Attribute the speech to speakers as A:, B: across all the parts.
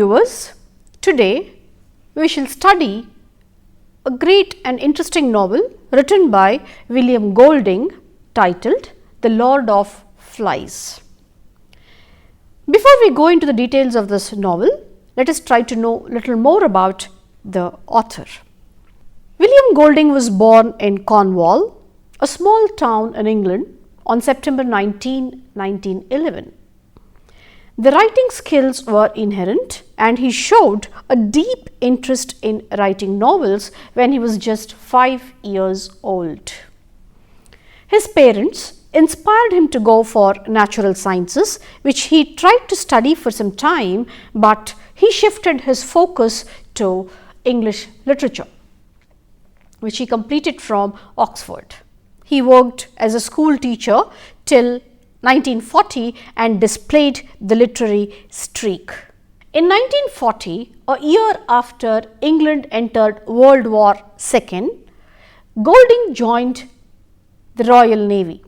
A: viewers, today we shall study a great and interesting novel written by William Golding titled The Lord of Flies. Before we go into the details of this novel, let us try to know a little more about the author. William Golding was born in Cornwall, a small town in England, on September 19, 1911. The writing skills were inherent and he showed a deep interest in writing novels when he was just 5 years old. His parents inspired him to go for natural sciences, which he tried to study for some time, but he shifted his focus to English literature, which he completed from Oxford. He worked as a school teacher till 1940 and displayed the literary streak. In 1940, a year after England entered World War II, Golding joined the Royal Navy.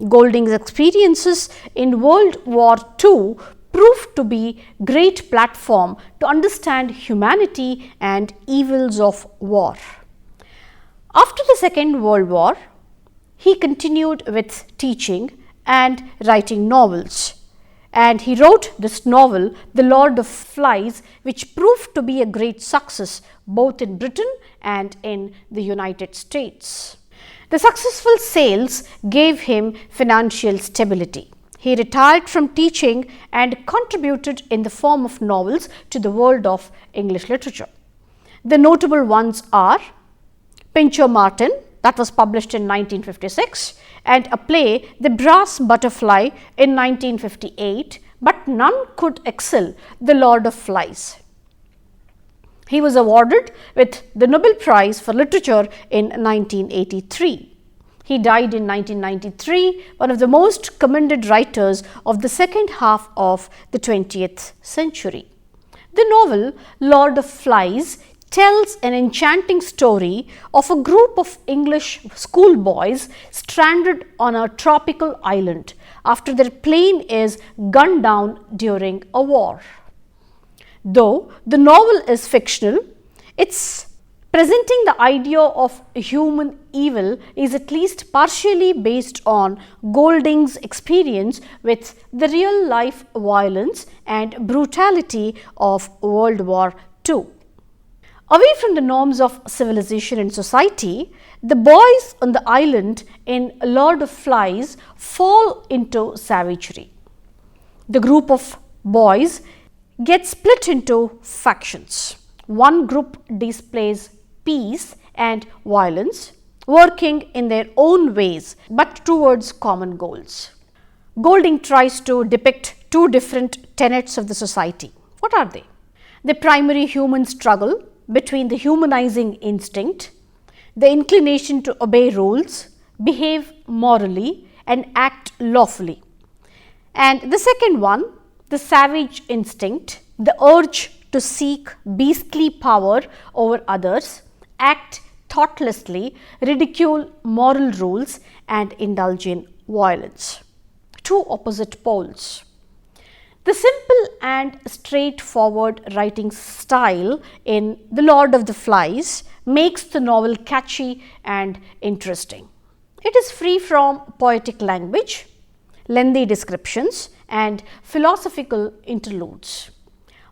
A: Golding's experiences in World War II proved to be a great platform to understand humanity and evils of war. After the Second World War, he continued with teaching and writing novels, and he wrote this novel, The Lord of Flies, which proved to be a great success both in Britain and in the United States. The successful sales gave him financial stability. He retired from teaching and contributed in the form of novels to the world of English literature. The notable ones are Pincher Martin, that was published in 1956, and a play, The Brass Butterfly, in 1958, but none could excel The Lord of Flies. He was awarded with the Nobel Prize for Literature in 1983. He died in 1993, one of the most commended writers of the second half of the 20th century. The novel Lord of Flies tells an enchanting story of a group of English schoolboys stranded on a tropical island after their plane is gunned down during a war. Though the novel is fictional, its presenting the idea of human evil is at least partially based on Golding's experience with the real life violence and brutality of World War II. Away from the norms of civilization and society, the boys on the island in Lord of Flies fall into savagery. The group of boys gets split into factions. One group displays peace and violence, working in their own ways but towards common goals. Golding tries to depict two different tenets of the society. What are they? The primary human struggle between the humanizing instinct, the inclination to obey rules, behave morally and act lawfully. And the second one, the savage instinct, the urge to seek beastly power over others, act thoughtlessly, ridicule moral rules and indulge in violence. Two opposite poles. The simple and straightforward writing style in The Lord of the Flies makes the novel catchy and interesting. It is free from poetic language, lengthy descriptions and philosophical interludes.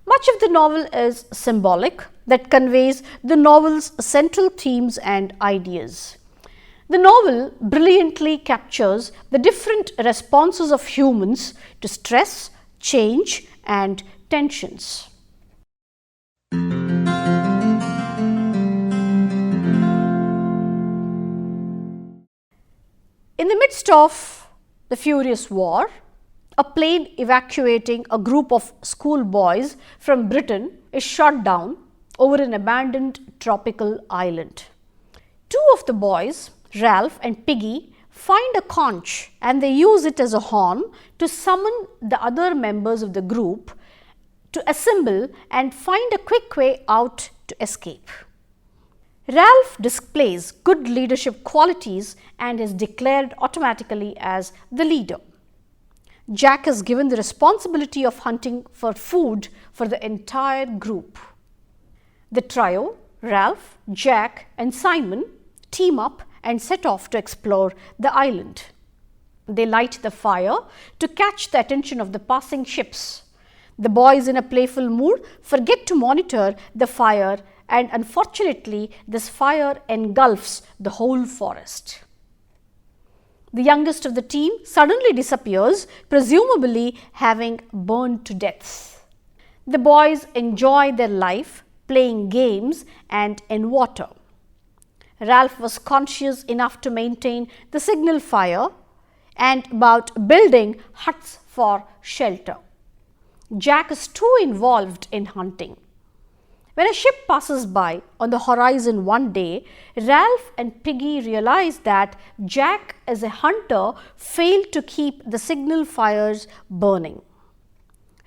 A: Much of the novel is symbolic that conveys the novel's central themes and ideas. The novel brilliantly captures the different responses of humans to stress, change and tensions. In the midst of the furious war, a plane evacuating a group of schoolboys from Britain is shot down over an abandoned tropical island. Two of the boys, Ralph and Piggy, find a conch and they use it as a horn to summon the other members of the group to assemble and find a quick way out to escape. Ralph displays good leadership qualities and is declared automatically as the leader. Jack is given the responsibility of hunting for food for the entire group. The trio, Ralph, Jack and Simon, team up and set off to explore the island. They light the fire to catch the attention of the passing ships. The boys, in a playful mood, forget to monitor the fire, and unfortunately this fire engulfs the whole forest. The youngest of the team suddenly disappears, presumably having burned to death. The boys enjoy their life playing games and in water. Ralph was conscious enough to maintain the signal fire and about building huts for shelter. Jack is too involved in hunting. When a ship passes by on the horizon one day, Ralph and Piggy realize that Jack, as a hunter, failed to keep the signal fires burning.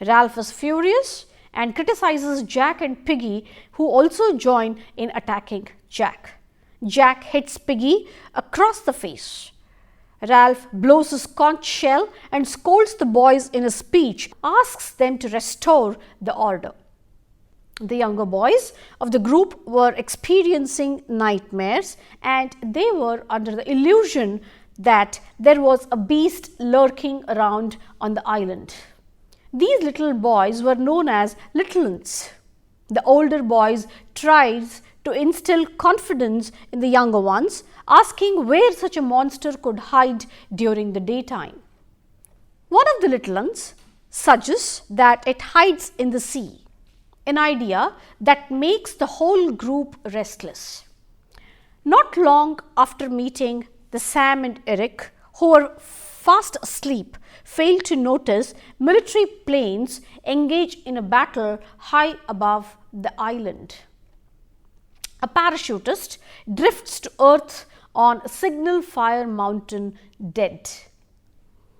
A: Ralph is furious and criticizes Jack and Piggy, who also join in attacking Jack. Jack hits Piggy across the face. Ralph blows his conch shell and scolds the boys in a speech, asks them to restore the order. The younger boys of the group were experiencing nightmares, and they were under the illusion that there was a beast lurking around on the island. These little boys were known as little uns. The older boys tried to instill confidence in the younger ones, asking where such a monster could hide during the daytime. One of the little uns suggests that it hides in the sea, an idea that makes the whole group restless. Not long after meeting the Sam and Eric, who were fast asleep, failed to notice military planes engaged in a battle high above the island. A parachutist drifts to earth on Signal Fire Mountain dead.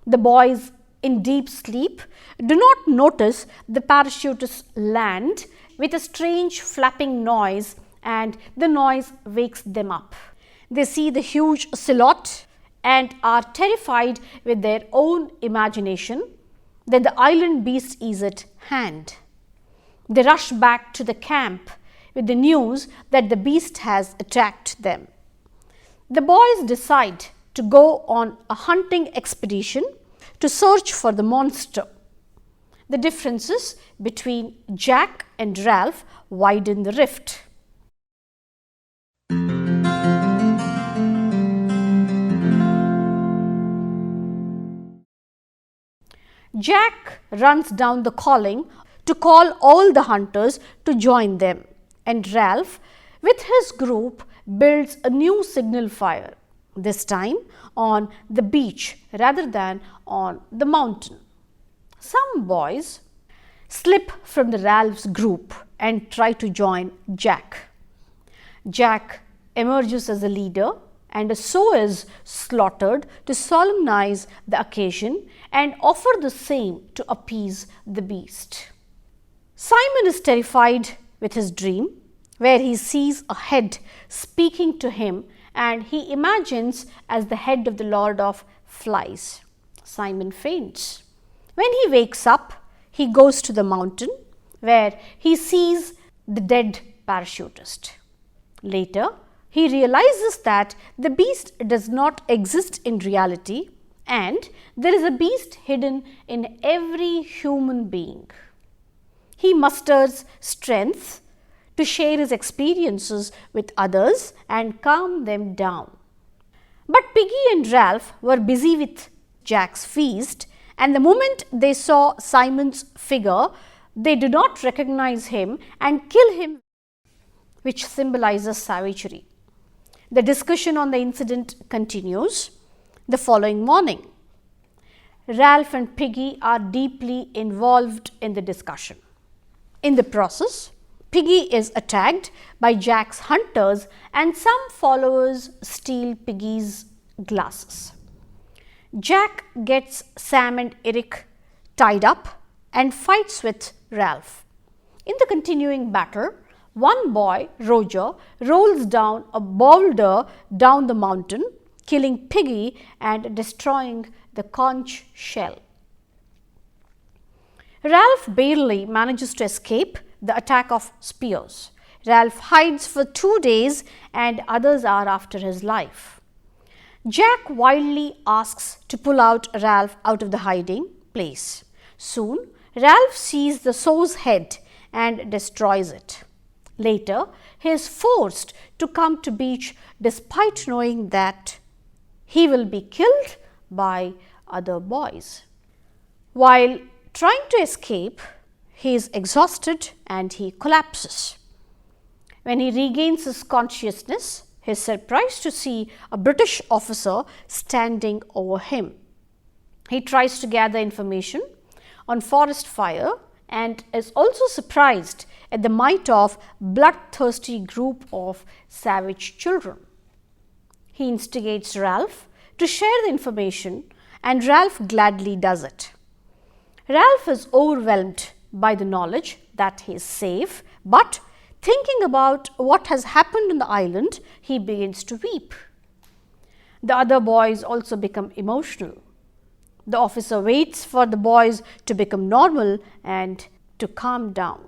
A: The boys, in deep sleep, do not notice the parachutist land with a strange flapping noise, and the noise wakes them up. They see the huge silhouette and are terrified with their own imagination that the island beast is at hand. They rush back to the camp with the news that the beast has attacked them. The boys decide to go on a hunting expedition to search for the monster. The differences between Jack and Ralph widen the rift. Jack runs down the calling to call all the hunters to join them, and Ralph, with his group, builds a new signal fire, this time on the beach rather than on the mountain. Some boys slip from the Ralph's group and try to join Jack. Jack emerges as a leader, and a sow is slaughtered to solemnize the occasion and offer the same to appease the beast. Simon is terrified with his dream, where he sees a head speaking to him, and he imagines as the head of the Lord of Flies. Simon faints. When he wakes up, he goes to the mountain, where he sees the dead parachutist. Later, he realizes that the beast does not exist in reality, and there is a beast hidden in every human being. He musters strength to share his experiences with others and calm them down. But Piggy and Ralph were busy with Jack's feast, and the moment they saw Simon's figure, they do not recognize him and kill him, which symbolizes savagery. The discussion on the incident continues. The following morning, Ralph and Piggy are deeply involved in the discussion. In the process, Piggy is attacked by Jack's hunters, and some followers steal Piggy's glasses. Jack gets Sam and Eric tied up and fights with Ralph. In the continuing battle, one boy, Roger, rolls down a boulder down the mountain, killing Piggy and destroying the conch shell. Ralph barely manages to escape the attack of spears. Ralph hides for 2 days and others are after his life. Jack wildly asks to pull out Ralph out of the hiding place. Soon, Ralph sees the sow's head and destroys it. Later, he is forced to come to beach despite knowing that he will be killed by other boys. While trying to escape, he is exhausted and he collapses. When he regains his consciousness, he is surprised to see a British officer standing over him. He tries to gather information on forest fire and is also surprised at the might of bloodthirsty group of savage children. He instigates Ralph to share the information and Ralph gladly does it. Ralph is overwhelmed by the knowledge that he is safe, but thinking about what has happened on the island, he begins to weep. The other boys also become emotional. The officer waits for the boys to become normal and to calm down.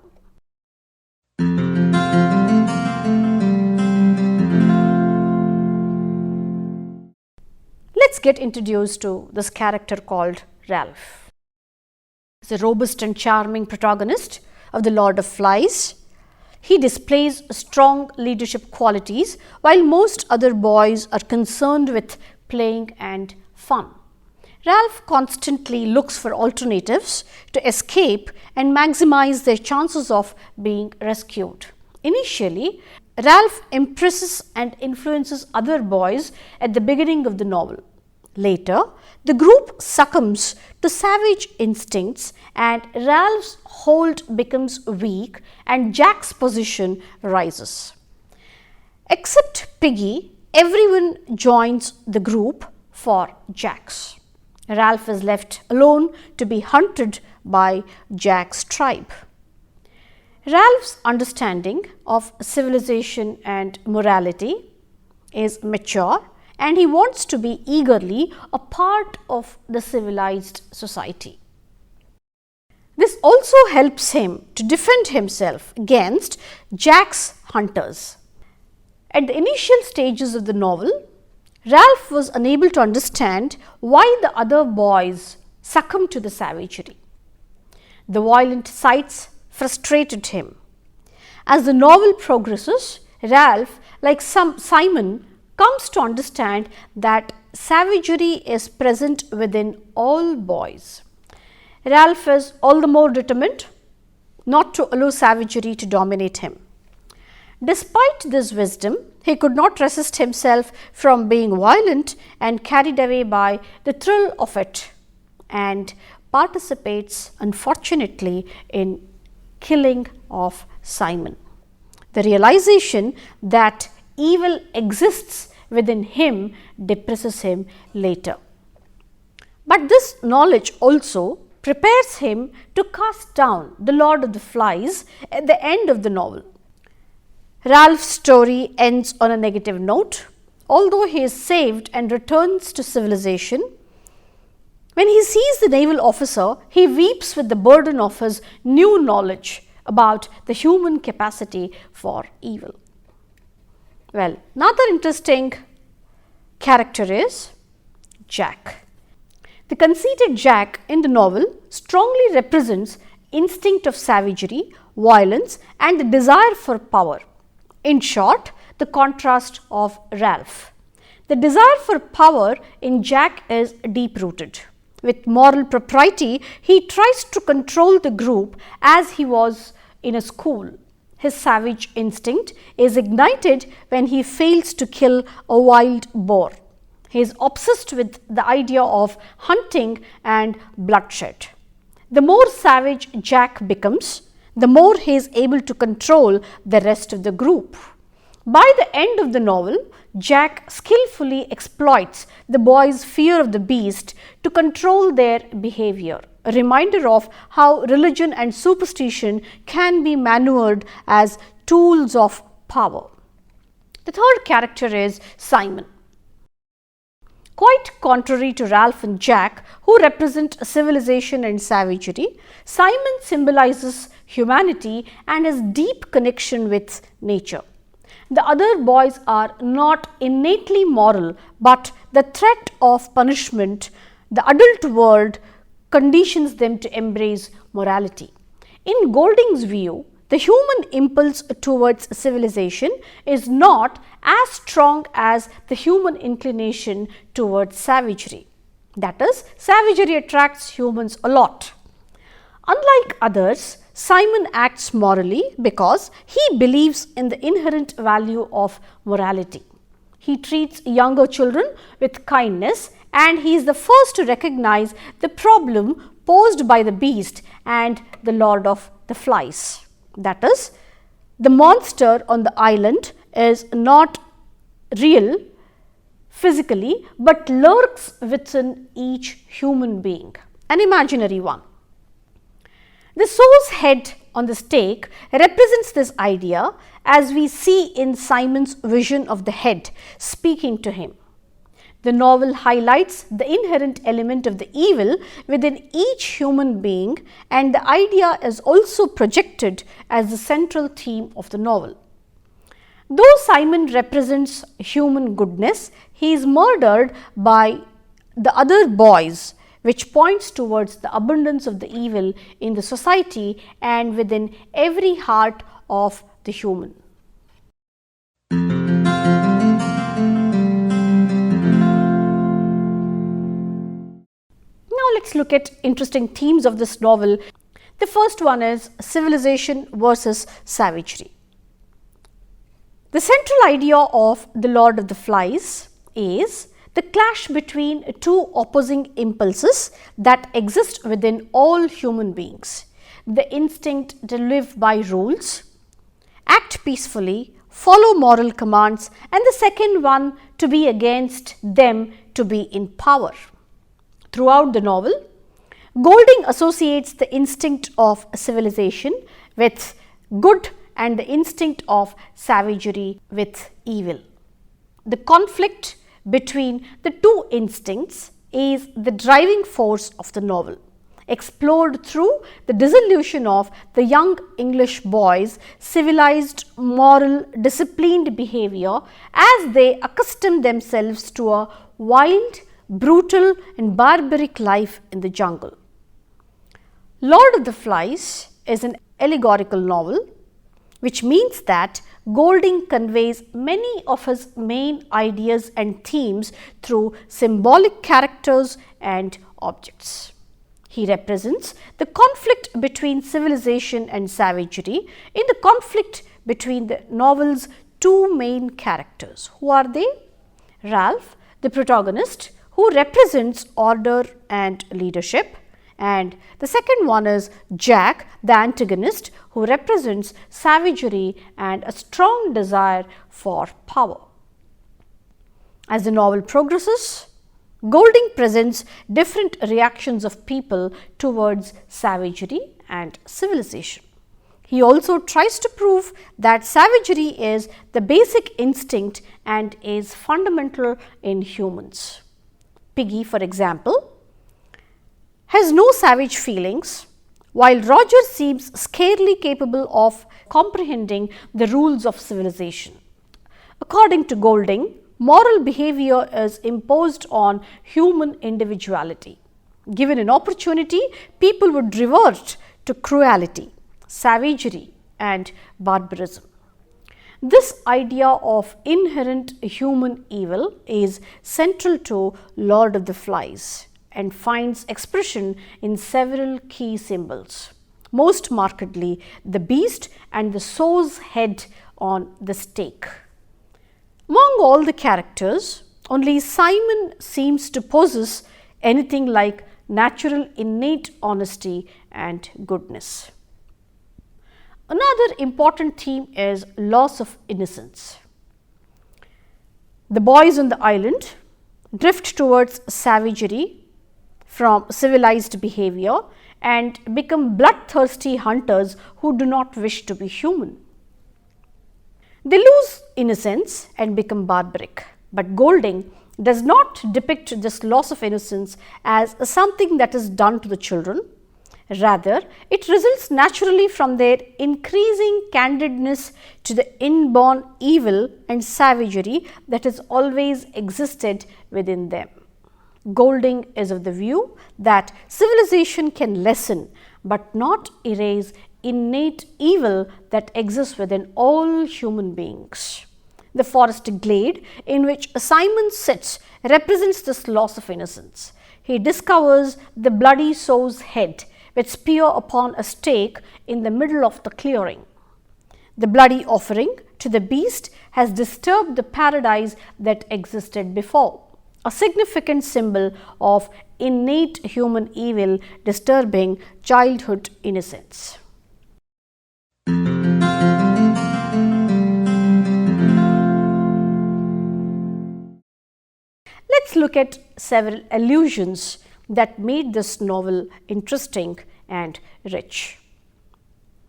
A: Let's get introduced to this character called Ralph. He's a robust and charming protagonist of The Lord of Flies. He displays strong leadership qualities while most other boys are concerned with playing and fun. Ralph constantly looks for alternatives to escape and maximize their chances of being rescued. Initially, Ralph impresses and influences other boys at the beginning of the novel. Later, the group succumbs to savage instincts and Ralph's hold becomes weak and Jack's position rises. Except Piggy, everyone joins the group for Jack's. Ralph is left alone to be hunted by Jack's tribe. Ralph's understanding of civilization and morality is mature and he wants to be eagerly a part of the civilized society. This also helps him to defend himself against Jack's hunters. At the initial stages of the novel, Ralph was unable to understand why the other boys succumbed to the savagery. The violent sights frustrated him. As the novel progresses, Ralph, like Simon, comes to understand that savagery is present within all boys. Ralph is all the more determined not to allow savagery to dominate him. Despite this wisdom, he could not resist himself from being violent and carried away by the thrill of it and participates unfortunately in killing of Simon. The realization that evil exists within him depresses him later. But this knowledge also prepares him to cast down the Lord of the Flies at the end of the novel. Ralph's story ends on a negative note. Although he is saved and returns to civilization, when he sees the naval officer, he weeps with the burden of his new knowledge about the human capacity for evil. Well, another interesting character is Jack. The conceited Jack in the novel strongly represents instinct of savagery, violence and the desire for power. In short, the contrast of Ralph. The desire for power in Jack is deep-rooted. With moral propriety, he tries to control the group as he was in a school. His savage instinct is ignited when he fails to kill a wild boar. He is obsessed with the idea of hunting and bloodshed. The more savage Jack becomes, the more he is able to control the rest of the group. By the end of the novel, Jack skillfully exploits the boys' fear of the beast to control their behavior, a reminder of how religion and superstition can be maneuvered as tools of power. The third character is Simon. Quite contrary to Ralph and Jack, who represent civilization and savagery, Simon symbolizes humanity and his deep connection with nature. The other boys are not innately moral, but the threat of punishment, the adult world, conditions them to embrace morality. In Golding's view, the human impulse towards civilization is not as strong as the human inclination towards savagery. That is, savagery attracts humans a lot. Unlike others, Simon acts morally because he believes in the inherent value of morality. He treats younger children with kindness, and he is the first to recognize the problem posed by the beast and the Lord of the Flies. That is, the monster on the island is not real physically, but lurks within each human being, an imaginary one. The sow's head on the stake represents this idea, as we see in Simon's vision of the head speaking to him. The novel highlights the inherent element of the evil within each human being, and the idea is also projected as the central theme of the novel. Though Simon represents human goodness, he is murdered by the other boys, which points towards the abundance of the evil in the society and within every heart of the human. Now let's look at interesting themes of this novel. The first one is civilization versus savagery. The central idea of The Lord of the Flies is the clash between two opposing impulses that exist within all human beings: the instinct to live by rules, act peacefully, follow moral commands, and the second one to be against them, to be in power. Throughout the novel, Golding associates the instinct of civilization with good and the instinct of savagery with evil. The conflict between the two instincts is the driving force of the novel, explored through the dissolution of the young English boys' civilized, moral, disciplined behavior as they accustom themselves to a wild, brutal and barbaric life in the jungle. Lord of the Flies is an allegorical novel, which means that Golding conveys many of his main ideas and themes through symbolic characters and objects. He represents the conflict between civilization and savagery in the conflict between the novel's two main characters. Who are they? Ralph, the protagonist, who represents order and leadership, and the second one is Jack, the antagonist, who represents savagery and a strong desire for power. As the novel progresses, Golding presents different reactions of people towards savagery and civilization. He also tries to prove that savagery is the basic instinct and is fundamental in humans. Piggy, for example, has no savage feelings, while Roger seems scarcely capable of comprehending the rules of civilization. According to Golding, moral behavior is imposed on human individuality. Given an opportunity, people would revert to cruelty, savagery and barbarism. This idea of inherent human evil is central to Lord of the Flies and finds expression in several key symbols, most markedly the beast and the sow's head on the stake. Among all the characters, only Simon seems to possess anything like natural innate honesty and goodness. Another important theme is loss of innocence. The boys on the island drift towards savagery from civilized behavior and become bloodthirsty hunters who do not wish to be human. They lose innocence and become barbaric, but Golding does not depict this loss of innocence as something that is done to the children. Rather, it results naturally from their increasing candidness to the inborn evil and savagery that has always existed within them. Golding is of the view that civilization can lessen but not erase innate evil that exists within all human beings. The forest glade in which Simon sits represents this loss of innocence. He discovers the bloody sow's head with spear upon a stake in the middle of the clearing. The bloody offering to the beast has disturbed the paradise that existed before, a significant symbol of innate human evil disturbing childhood innocence. Let's look at several allusions that made this novel interesting and rich.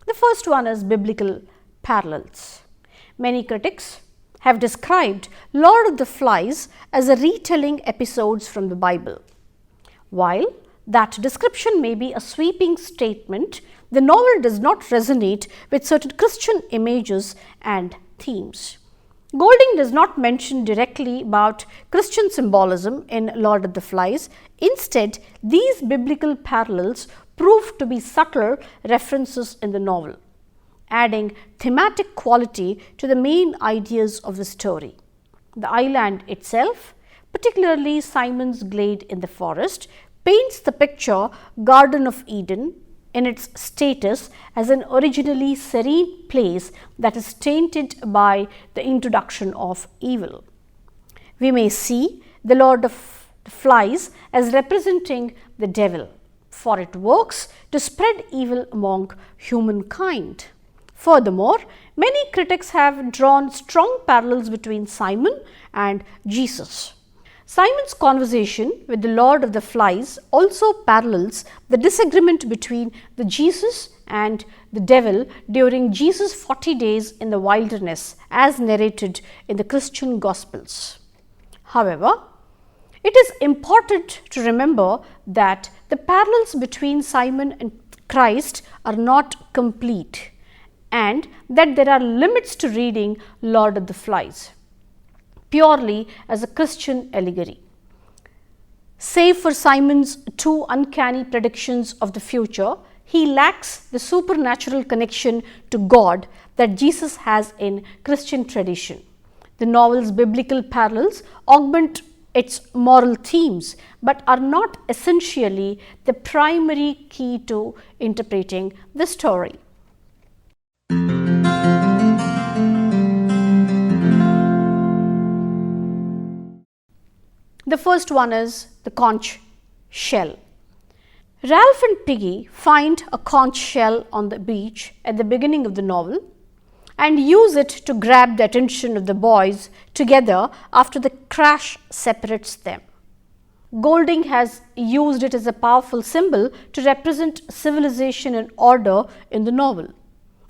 A: The first one is biblical parallels. Many critics have described Lord of the Flies as a retelling episodes from the Bible. While that description may be a sweeping statement, the novel does not resonate with certain Christian images and themes. Golding does not mention directly about Christian symbolism in Lord of the Flies. Instead, these biblical parallels prove to be subtle references in the novel, adding thematic quality to the main ideas of the story. The island itself, particularly Simon's glade in the forest, paints the picture Garden of Eden in its status as an originally serene place that is tainted by the introduction of evil. We may see the Lord of the Flies as representing the devil, for it works to spread evil among humankind. Furthermore, many critics have drawn strong parallels between Simon and Jesus. Simon's conversation with the Lord of the Flies also parallels the disagreement between the Jesus and the devil during Jesus' 40 days in the wilderness as narrated in the Christian Gospels. However, it is important to remember that the parallels between Simon and Christ are not complete and that there are limits to reading Lord of the Flies purely as a Christian allegory. Save for Simon's two uncanny predictions of the future, he lacks the supernatural connection to God that Jesus has in Christian tradition. The novel's biblical parallels augment its moral themes, but are not essentially the primary key to interpreting the story. The first one is the conch shell. Ralph and Piggy find a conch shell on the beach at the beginning of the novel and use it to grab the attention of the boys together after the crash separates them. Golding has used it as a powerful symbol to represent civilization and order in the novel.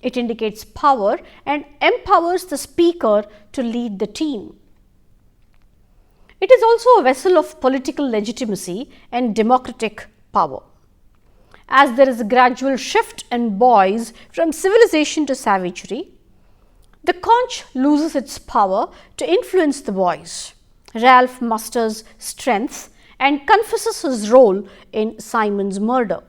A: It indicates power and empowers the speaker to lead the team. It is also a vessel of political legitimacy and democratic power. As there is a gradual shift in boys from civilization to savagery, the conch loses its power to influence the boys. Ralph musters strength and confesses his role in Simon's murder.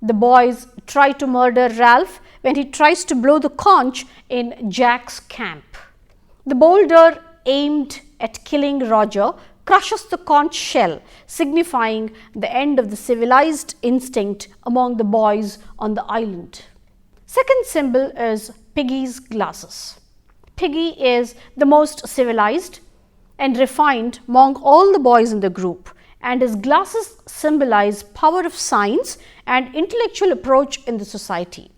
A: The boys try to murder Ralph when he tries to blow the conch in Jack's camp. The boulder aimed at killing Roger crushes the conch shell, signifying the end of the civilized instinct among the boys on the island. Second symbol is Piggy's glasses. Piggy is the most civilized and refined among all the boys in the group, and his glasses symbolize power of science and intellectual approach in the society.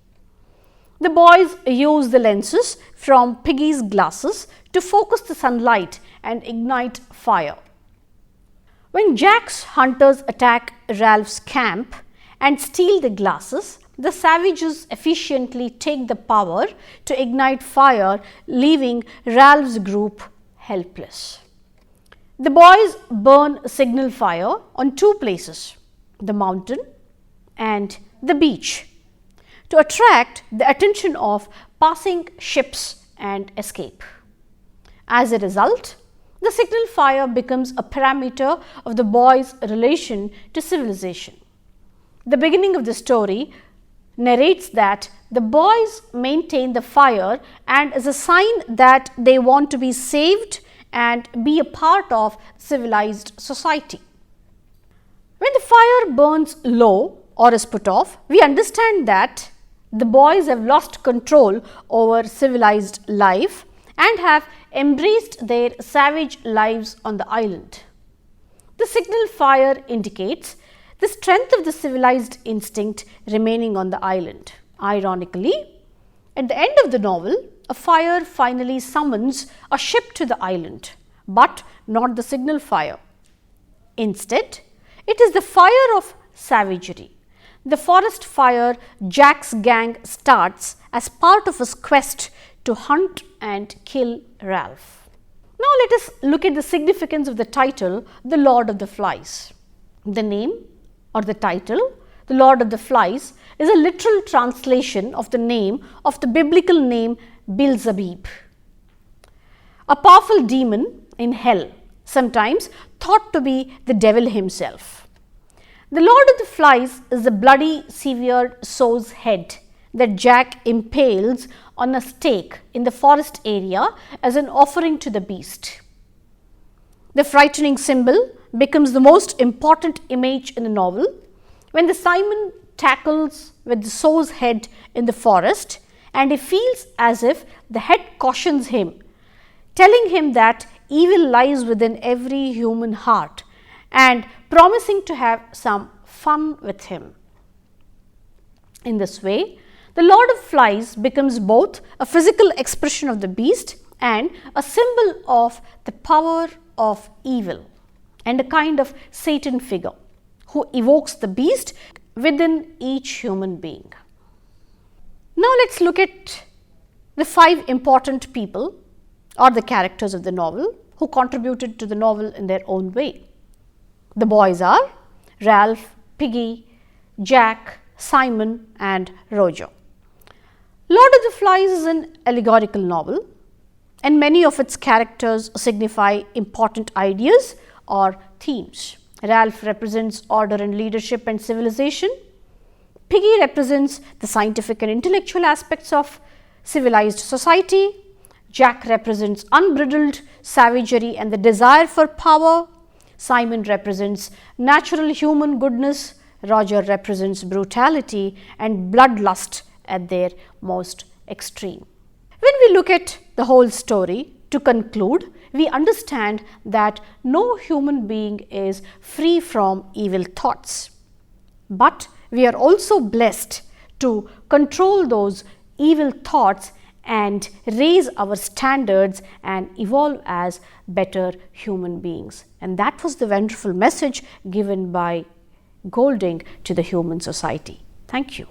A: The boys use the lenses from Piggy's glasses to focus the sunlight and ignite fire. When Jack's hunters attack Ralph's camp and steal the glasses, the savages efficiently take the power to ignite fire, leaving Ralph's group helpless. The boys burn a signal fire on two places, the mountain and the beach, to attract the attention of passing ships and escape. As a result, the signal fire becomes a parameter of the boys' relation to civilization. The beginning of the story narrates that the boys maintain the fire and is a sign that they want to be saved and be a part of civilized society. When the fire burns low or is put off, we understand that the boys have lost control over civilized life and have embraced their savage lives on the island. The signal fire indicates the strength of the civilized instinct remaining on the island. Ironically, at the end of the novel, a fire finally summons a ship to the island, but not the signal fire. Instead, it is the fire of savagery. The forest fire Jack's gang starts as part of his quest to hunt and kill Ralph. Now let us look at the significance of the title, The Lord of the Flies. The name or the title, The Lord of the Flies, is a literal translation of the name of the biblical name Beelzebub, a powerful demon in hell, sometimes thought to be the devil himself. The Lord of the Flies is the bloody, severed sow's head that Jack impales on a stake in the forest area as an offering to the beast. The frightening symbol becomes the most important image in the novel when the Simon tackles with the sow's head in the forest, and he feels as if the head cautions him, telling him that evil lies within every human heart and promising to have some fun with him. In this way, the Lord of Flies becomes both a physical expression of the beast and a symbol of the power of evil, and a kind of Satan figure who evokes the beast within each human being. Now let us look at the 5 important people or the characters of the novel who contributed to the novel in their own way. The boys are Ralph, Piggy, Jack, Simon and Roger. Lord of the Flies is an allegorical novel, and many of its characters signify important ideas or themes. Ralph represents order and leadership and civilization. Piggy represents the scientific and intellectual aspects of civilized society. Jack represents unbridled savagery and the desire for power. Simon represents natural human goodness. Roger represents brutality and bloodlust at their most extreme. When we look at the whole story, to conclude, we understand that no human being is free from evil thoughts, but we are also blessed to control those evil thoughts and raise our standards and evolve as better human beings. And that was the wonderful message given by Golding to the human society. Thank you.